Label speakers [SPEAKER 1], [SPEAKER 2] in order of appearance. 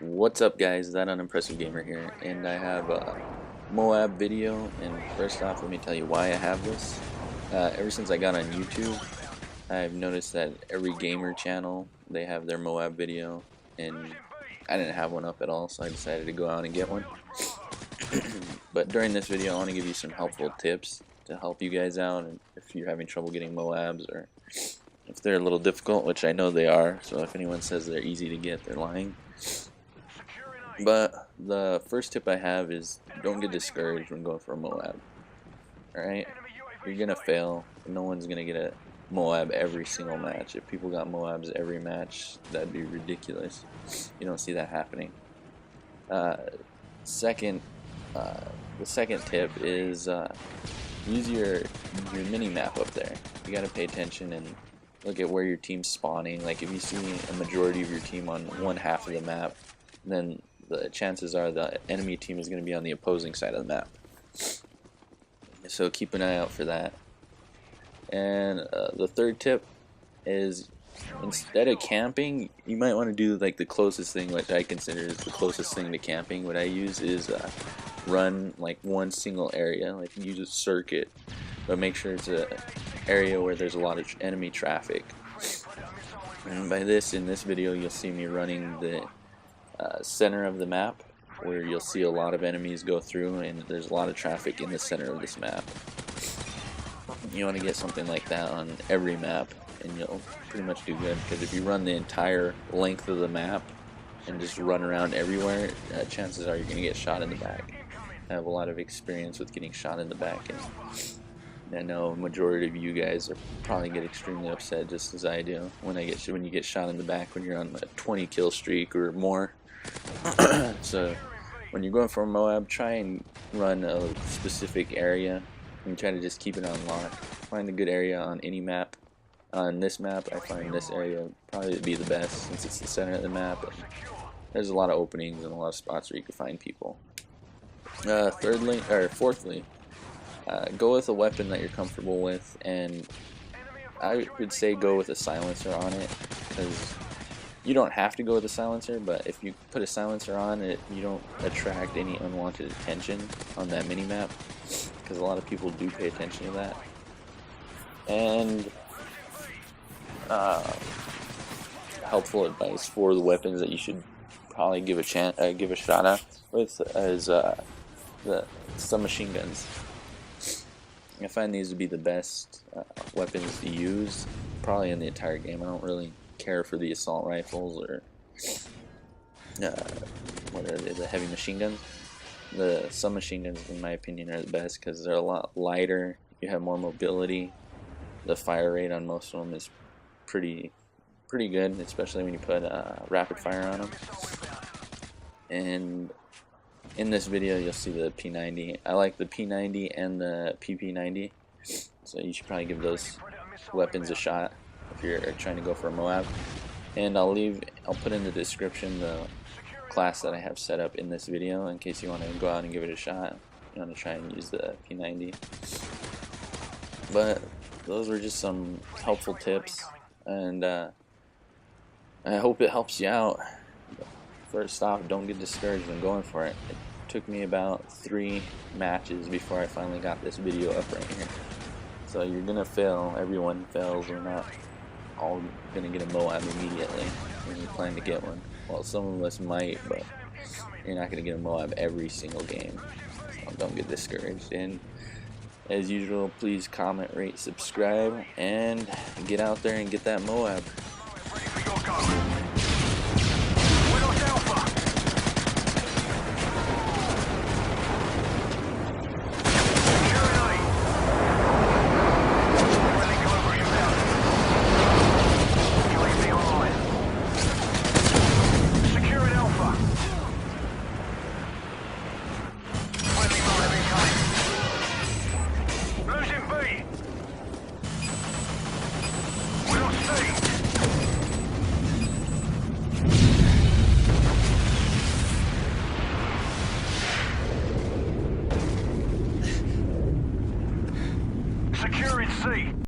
[SPEAKER 1] What's up, guys? That unimpressive gamer here, and I have a MOAB video. And first off, let me tell you why I have this. Ever since I got on YouTube, I've noticed that every gamer channel, they have their MOAB video, and I didn't have one up at all, so I decided to go out and get one. But during this video, I want to give you some helpful tips to help you guys out, and if you're having trouble getting MOABs, or if they're a little difficult, which I know they are. So if anyone says they're easy to get, they're lying. But the first tip I have is don't get discouraged when going for a MOAB. Alright? You're gonna fail. No one's gonna get a MOAB every single match. If people got MOABs every match, that'd be ridiculous. You don't see that happening. The second tip is use your mini map up there. You gotta pay attention and look at where your team's spawning. Like if you see a majority of your team on one half of the map, then the chances are the enemy team is going to be on the opposing side of the map. So keep an eye out for that. And the third tip is, instead of camping, you might want to do like the closest thing, which I consider is the closest thing to camping. What I use is run like one single area, like use a circuit, but make sure it's an area where there's a lot of enemy traffic. And by this, in this video, you'll see me running the center of the map, where you'll see a lot of enemies go through, and there's a lot of traffic in the center of this map. You want to get something like that on every map, and you'll pretty much do good, because if you run the entire length of the map and just run around everywhere, chances are you're going to get shot in the back. I have a lot of experience with getting shot in the back, and I know a majority of you guys are probably get extremely upset, just as I do, when you get shot in the back when you're on a 20 kill streak or more. So when you're going for a MOAB, try and run a specific area and try to just keep it on lock. Find a good area on any map. On this map, I find this area probably to be the best, since it's the center of the map and there's a lot of openings and a lot of spots where you can find people. Fourthly, go with a weapon that you're comfortable with, and I would say go with a silencer on it, because you don't have to go with a silencer, but if you put a silencer on it, you don't attract any unwanted attention on that mini-map, because a lot of people do pay attention to that. And helpful advice for the weapons that you should probably give a shot at with is the submachine guns. I find these to be the best weapons to use probably in the entire game. I don't really care for the assault rifles or what are they, the heavy machine guns. The submachine guns, in my opinion, are the best because they're a lot lighter. You have more mobility. The fire rate on most of them is pretty good, especially when you put rapid fire on them. And in this video, you'll see the P90. I like the P90 and the PP90, so you should probably give those weapons a shot if you're trying to go for a MOAB. And I'll put in the description the class that I have set up in this video in case you want to go out and give it a shot. You want to try and use the P90. But those were just some helpful tips, and I hope it helps you out. First off, don't get discouraged when going for it. It took me about 3 matches before I finally got this video up right here. So you're gonna fail. Everyone fails. We're not all gonna get a MOAB immediately when you plan to get one. Well, some of us might, but you're not gonna get a MOAB every single game. So don't get discouraged. And as usual, please comment, rate, subscribe, and get out there and get that MOAB.